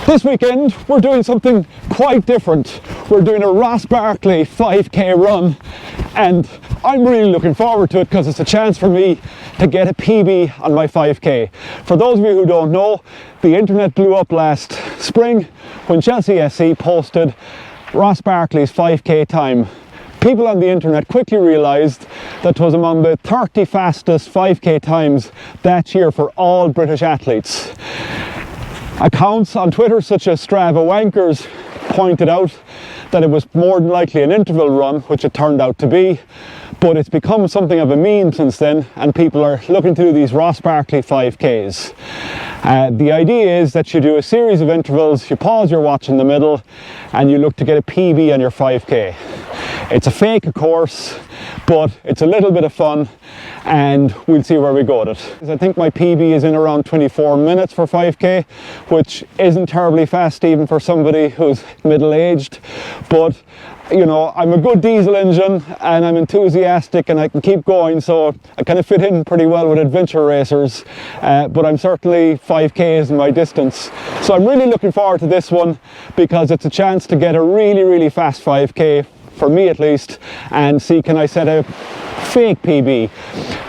This weekend we're doing something quite different. We're doing a Ross Barkley 5k run, and I'm really looking forward to it because it's a chance for me to get a PB on my 5k. For those of you who don't know, the internet blew up last spring when Chelsea SC posted Ross Barkley's 5k time. People on the internet quickly realised that it was among the 30 fastest 5k times that year for all British athletes. Accounts on Twitter such as Strava Wankers pointed out that it was more than likely an interval run, which it turned out to be, but it's become something of a meme since then, and people are looking to do these Ross Barkley 5Ks. The idea is that you do a series of intervals, you pause your watch in the middle, and you look to get a PB on your 5k. It's a fake course, but it's a little bit of fun, and we'll see where we go with it. I think my PB is in around 24 minutes for 5k, which isn't terribly fast even for somebody who's middle-aged, but you know, I'm a good diesel engine and I'm enthusiastic and I can keep going, so I kind of fit in pretty well with adventure racers, but I'm certainly 5k isn't my distance. So I'm really looking forward to this one because it's a chance to get a really fast 5k, for me at least, and see can I set a fake PB.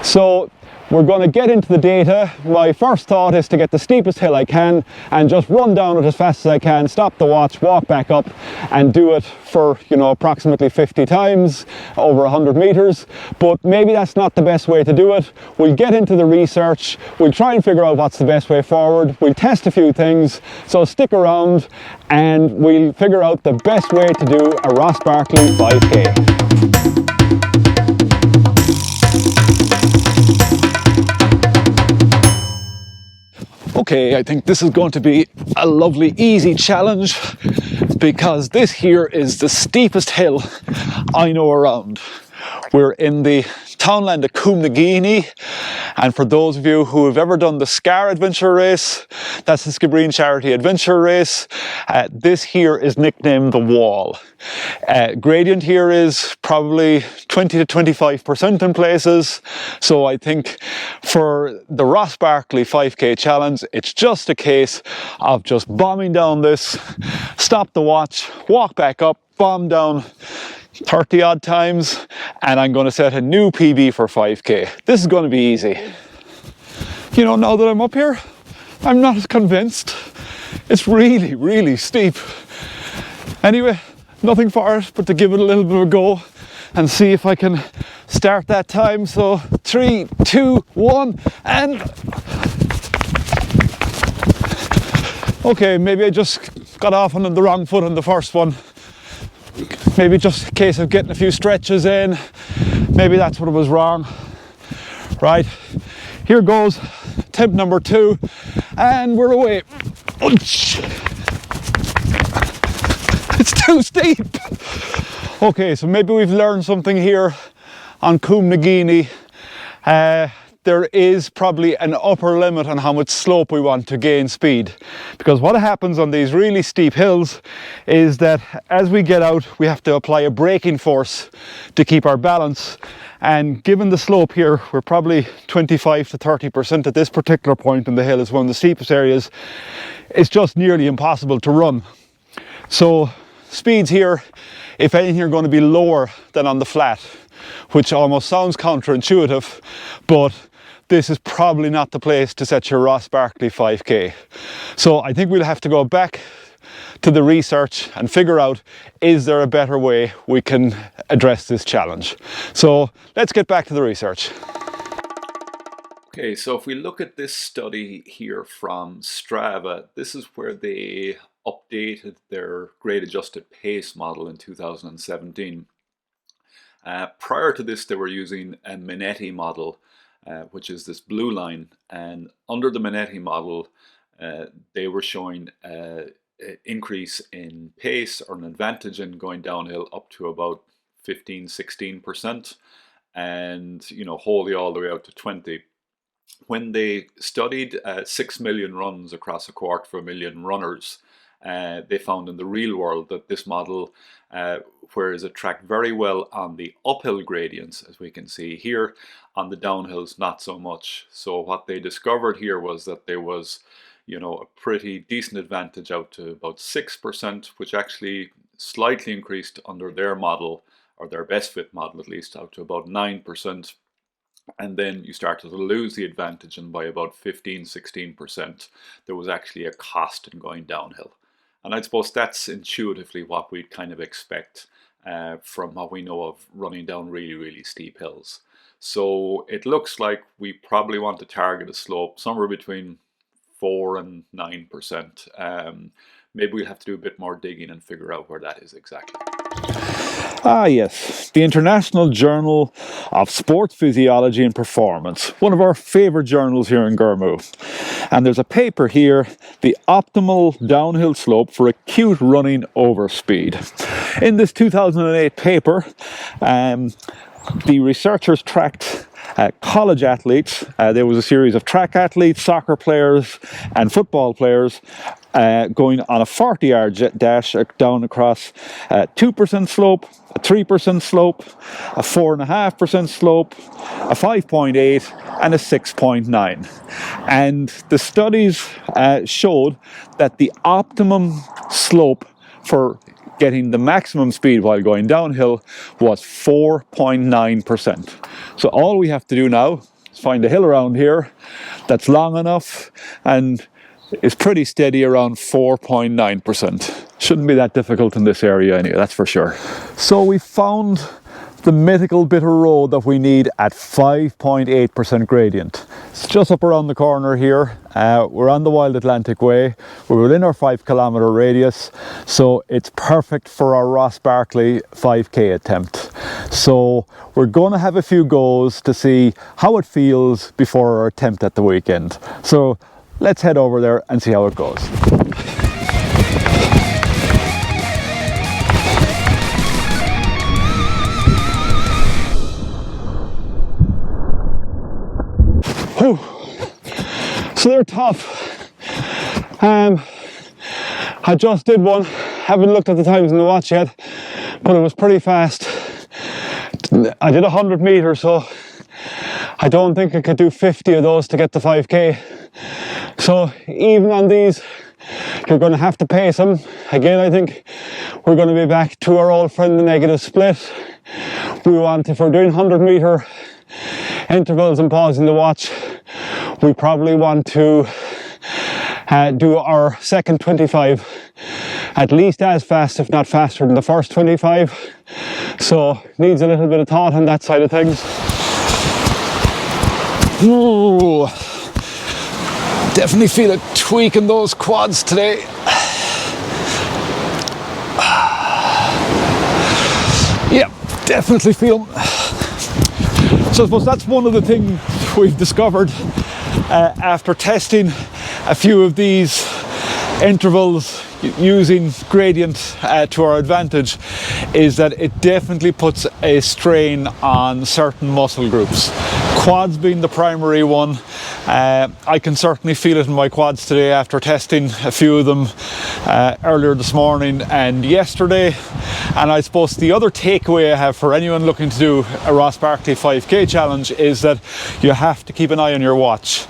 So we're going to get into the data. My first thought is to get the steepest hill I can and just run down it as fast as I can, stop the watch, walk back up and do it for, you know, approximately 50 times over 100 meters. But maybe that's not the best way to do it. We'll get into the research, we'll try and figure out what's the best way forward, we'll test a few things, so stick around and we'll figure out the best way to do a Ross Barkley 5k. Okay, I think this is going to be a lovely easy challenge because this here is the steepest hill I know around. We're in the townland of Coomnageeny, and for those of you who have ever done the SCAR adventure race, that's the Skibbereen Charity Adventure Race, this here is nicknamed the Wall. Gradient here is probably 20 to 25% in places, so I think for the Ross Barkley 5k challenge it's just a case of just bombing down this, stop the watch, walk back up, bomb down 30 odd times, and I'm going to set a new PB for 5k. This is going to be easy. You know, now that I'm up here, I'm not as convinced. It's really steep. Anyway, nothing for it but to give it a little bit of a go and see if I can start that time. So 3, 2, 1, and okay, maybe I just got off on the wrong foot on the first one. Maybe just a case of getting a few stretches in. Maybe that's what was wrong. Right, here goes attempt number 2, and we're away. It's too steep. Okay, so maybe we've learned something here on Coomnageeny. There is probably an upper limit on how much slope we want to gain speed, because what happens on these really steep hills is that as we get out we have to apply a braking force to keep our balance, and given the slope here we're probably 25 to 30% at this particular point in the hill. Is one of the steepest areas. It's just nearly impossible to run. So speeds here, if anything, are going to be lower than on the flat, which almost sounds counterintuitive, but this is probably not the place to set your Ross Barkley 5k. So I think we'll have to go back to the research and figure out, is there a better way we can address this challenge? So let's get back to the research. Okay, so if we look at this study here from Strava, this is where they updated their grade adjusted pace model in 2017. Prior to this, they were using a Minetti model, which is this blue line, and under the Minetti model they were showing an increase in pace, or an advantage in going downhill, up to about 15-16%, and you know, wholly all the way out to 20. When they studied 6 million runs across 250,000 runners, they found in the real world that this model, whereas it tracked very well on the uphill gradients, as we can see here, on the downhills not so much. So what they discovered here was that there was, a pretty decent advantage out to about 6%, which actually slightly increased under their model, or their best fit model at least, out to about 9%. And then you started to lose the advantage, and by about 15-16%, there was actually a cost in going downhill. And I suppose that's intuitively what we'd kind of expect from what we know of running down really, really steep hills. So it looks like we probably want to target a slope somewhere between 4 and 9%. Maybe we'll have to do a bit more digging and figure out where that is exactly. Ah yes, the International Journal of Sports Physiology and Performance, one of our favourite journals here in Gurmoo. And there's a paper here, the optimal downhill slope for acute running overspeed. In this 2008 paper, the researchers tracked college athletes. There was a series of track athletes, soccer players and football players going on a 40-yard dash down across a 2% slope, a 3% slope, a 4.5% slope, a 5.8 and a 6.9. And the studies showed that the optimum slope for getting the maximum speed while going downhill was 4.9%. So all we have to do now is find a hill around here that's long enough and is pretty steady around 4.9%. Shouldn't be that difficult in this area anyway, that's for sure. So we found the mythical bit of road that we need at 5.8% gradient. It's just up around the corner here. We're on the Wild Atlantic Way. We're within our 5-kilometre radius, so it's perfect for our Ross Barkley 5k attempt. So we're going to have a few goes to see how it feels before our attempt at the weekend. So let's head over there and see how it goes. Whew. So they're tough. I just did one, haven't looked at the times in the watch yet, but it was pretty fast. I did 100 meters, so I don't think I could do 50 of those to get the 5k. So even on these, you're going to have to pace them. Again, I think we're going to be back to our old friend, the negative split. We want, if we're doing 100-meter intervals and pausing the watch, we probably want to do our second 25 at least as fast, if not faster, than the first 25. So needs a little bit of thought on that side of things. Ooh, definitely feel it tweaking those quads today. Yeah, definitely feel them. So I suppose that's one of the things we've discovered after testing a few of these intervals using gradient to our advantage, is that it definitely puts a strain on certain muscle groups. Quads being the primary one. I can certainly feel it in my quads today after testing a few of them earlier this morning and yesterday. And I suppose the other takeaway I have for anyone looking to do a Ross Barkley 5k challenge is that you have to keep an eye on your watch.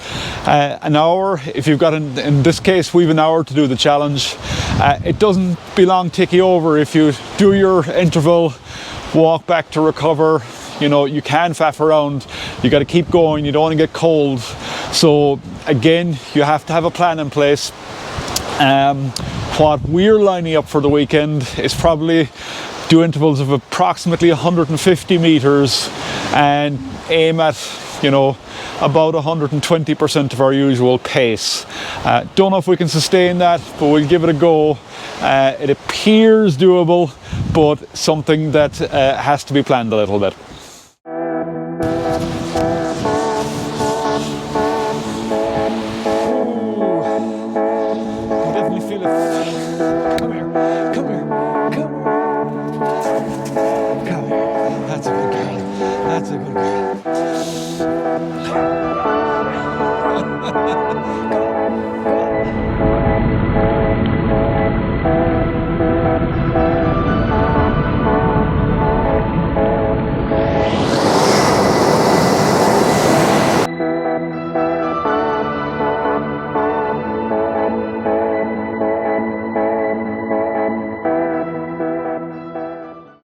An hour, if you've got, in this case, we've an hour to do the challenge. It doesn't be long ticky over. If you do your interval, walk back to recover, you can faff around. You got to keep going. You don't want to get cold. So again, you have to have a plan in place. What we're lining up for the weekend is probably do intervals of approximately 150 meters and aim at, about 120% of our usual pace. Don't know if we can sustain that, but we'll give it a go. It appears doable, but something that has to be planned a little bit. That's a good girl.